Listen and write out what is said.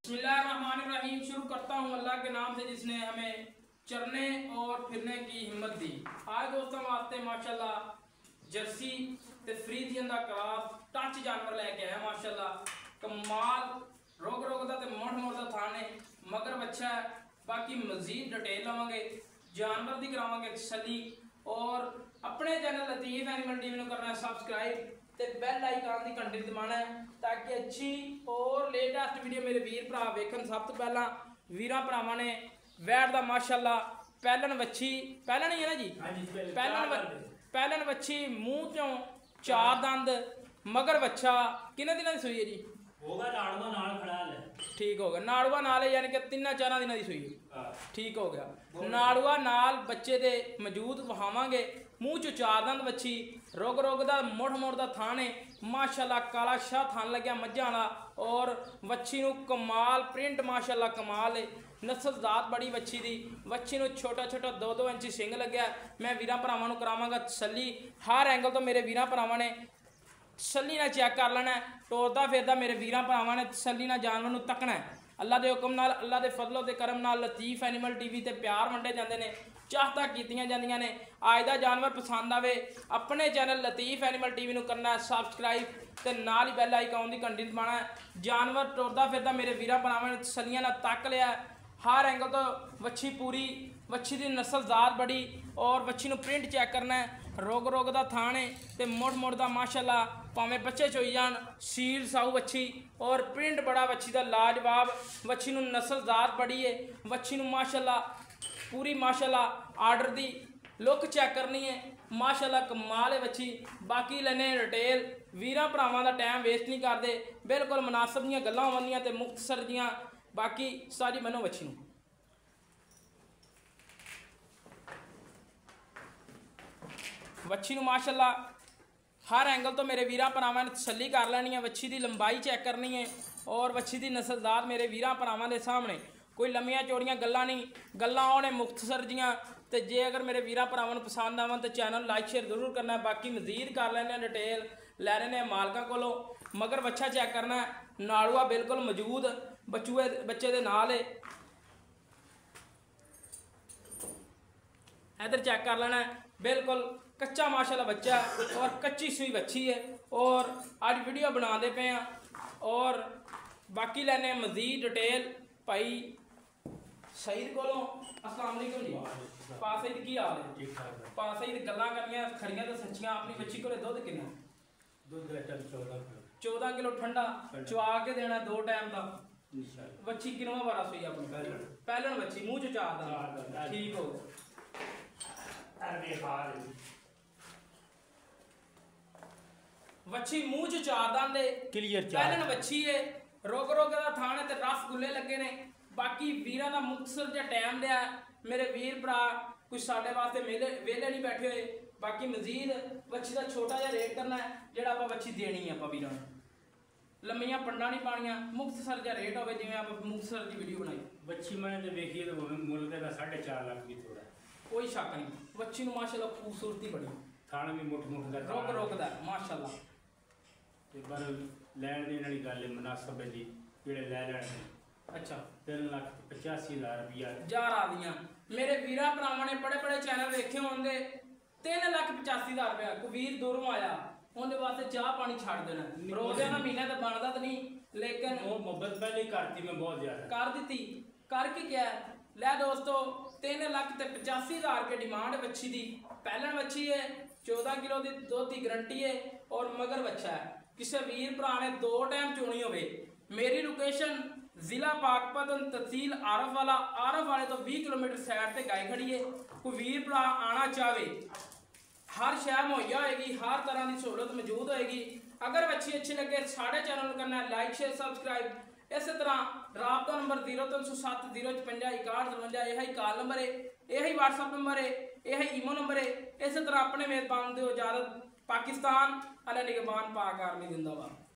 बिस्मिल्लाहिर्रहमानिर्रहीम। शुरू करता हूँ अल्लाह के नाम से जिसने हमें चरने और फिरने की हिम्मत दी। आज दोस्तों वास्ते माशाल्लाह जर्सी ते फ्रीजियन दा क्रॉस टच जानवर लेके आया माशाल्लाह कमाल रोग रोग दा ते मोड़ मोड़ दा थाने मगर बच्चा है। बाकी मजीद डिटेल लवांगे जानवर दी करावांगे तसल्ली और अपने चैनल लतीफ एनिमल टीवी को करना सब्सक्राइब ते बेल आइकन दी घंटी दबाना है ताकि अच्छी और लेटेस्ट वीडियो मेरे वीर भरा वेखन। सब तो पहला वीरां भरावां ने वैट दा माशाल्लाह पैलन वच्छी पैलन ही है ना जी, पैलन वच्छी मूँह चों चार दंद मगर बच्चा किन्ने दिनां दी सूई है जी? होगा नाड़वा नाल खड़ा है। ठीक हो गया, नाड़वा नाल है यानी कि 3-4 दिनों की सूई है। ठीक हो गया, नाड़वा नाल बच्चे दे मौजूद वहावांगे। मूँह चो चार दंद बच्ची रोग रोग दा मुड़ मुड़ दा थान है माशाल्लाह काला शाह थान लग्या मज्झां वाला और वच्छी नूं कमाल प्रिंट माशाल्लाह कमाल है। नस्लदार बड़ी वच्छी दी वच्छी नूं छोटा छोटा 2-2 इंची सिंग लग्या। मैं वीरां भरावां नूं करावांगा तसल्ली हर एंगल तो मेरे वीरां भरावां ने तसल्ली नाल चेक कर लेना है। टोरदा फिरदा मेरे वीरां भरावां ने तसल्ली नाल जानवर नूं तकना है। अल्लाह के हुक्म नाल अल्लाह के फजलो ते करम नाल लतीफ एनिमल टीवी ते प्यार वंडे जाते हैं, चाहता कीतियां जांदियां ने। अज दा जानवर पसंद आवे अपने चैनल लतीफ एनिमल टीवी नूं करना है सब्सक्राइब ते नाल ही बेल आइकन दी घंटी दबाना है। जानवर टुरदा फिरदा मेरे वीरां भरावां ने तसल्लियां नाल तक लिया हर एंगल तो। वच्छी पूरी वच्छी दी नस्लदार बड़ी और वच्छी नूं प्रिंट चेक करना है। रोग रोग दा थान है ते मुड़ मुड़ दा माशाल्लाह भावें बच्चे चोई जान सील साऊ वच्छी और प्रिंट बड़ा वच्छी दा लाजवाब। वच्छी नूं नस्लदार बड़ी है वच्छी नूं माशाल्लाह पूरी माशाल्लाह आर्डर दी लुक चेक करनी है माशाल्लाह कमाल है वच्छी। बाकी लेने डिटेल वीरां भरावां दा टाइम वेस्ट नहीं करते, बिल्कुल मुनासिब दियां गल्लां होंदियां ते मुख्तसर दियां। बाकी सारी मनो वच्छी नूं वच्छी नूं माशाल्लाह हर एंगल तो मेरे वीरां भरावां ने तसल्ली कर लैनी है। वच्छी की लंबाई चेक करनी है और वच्छी की नस्लदार मेरे वीरां भरावां दे सामने कोई लम्मियां चौड़ियां गल्लां नहीं, गल्लां होने मुख्तसर जियां। तो जे अगर मेरे वीरां भरावां नूं पसंद आवन तो चैनल लाइक शेयर जरूर करना है। बाकी मजीद कर लैने डिटेल लै लैने मालकां कोलों मगर बच्चा चेक करना है। नाड़ूआ बिल्कुल मौजूद बच्चे दे नाल है। इधर चेक कर लेना है बिल्कुल कच्चा माशाल्लाह बच्चा और कच्ची सुई बच्ची है और आज वीडियो बनाते पे हैं। और बाकी लैने मजीद डिटेल भाई सईद कोलों। अस्सलाम वालेकुम जी। पा सईद की हाल है? पा सईद गल्लां करनियां खरियां तो सच्चियां। अपनी बच्ची को दुध किन्ना? दूध 14 किलो ठंडा चवा के देना 2 टाइम का। बच्ची किनवा बारा सुई अपनी? पैलन बच्ची मूँह च चार दा। ठीक हो वच्छी मूँह च चार दंद क्लियर पैलन वच्छी है। रोग रोग दा थान है ते रसगुल्ले लगे ने। बाकी वीरां दा मुख्तसर जिहा टाइम दिया मेरे वीर भरा कुछ साडे वास्ते वेले नहीं बैठे हुए। बाकी मजीद वच्छी का छोटा जिहा रेट करना है जिहड़ा आपां वच्छी देनी है। आपां वीरां लम्मियां पंडा नहीं पानियां मुख्तसर जिहा रेट होवे जिवें आपां मुख्तसर दी वीडियो बनाई। बच्ची मैंने तो देखी तो मुल्क का 4.5 लाख भी थोड़ा कोई शक नहीं। वच्छी नूं माशाल्लाह खूबसूरती बड़ी थान भी मुठ मुठ का रोक रोक दा माशाल्लाह। ते पर लैण देण वाली गल है मुनासिब है जी जेड़े लै लैण। अच्छा 3,85,000 रुपया जार आ दियां मेरे वीरां भरावां ने बड़े बड़े चैनल वेखे होंगे। 3,85,000 रुपया कोई वीर दूरों आया उनके वास्ते चाह पानी छड़ देना रोज़े का महीना तो बनता तो नहीं लेकिन वो मोहब्बत पहले करती मैं बहुत ज्यादा कर दी करके क्या लै दोस्तों 3,85,000 रुपये डिमांड बच्ची दी। पैलन बच्ची है 14 किलो की दुध की गारंटी है और मगर बच्चा है। किसी वीर भरा ने 2 टाइम चोनी हो मेरी लोकेशन जिला पाकपतन तहसील आरफ वाले तो 20 किलोमीटर साइड से गाय खड़ी है। कोई वीर भरा आना चाहे हर शह मुहैया होएगी, हर तरह की सहूलत मौजूद होएगी। अगर बच्ची अच्छी लगे साढ़े चैनल को करना है लाइक शेयर सब्सक्राइब। इस तरह राबता नंबर 0307 056 6153 यही कॉल नंबर है, यही व्हाट्सअप नंबर है, यही ईमो नंबर है। इस तरह अपने मेजबान दो इजाजत। पाकिस्तान अल्लाह निगहबान पाक आर्मी जिंदाबाद।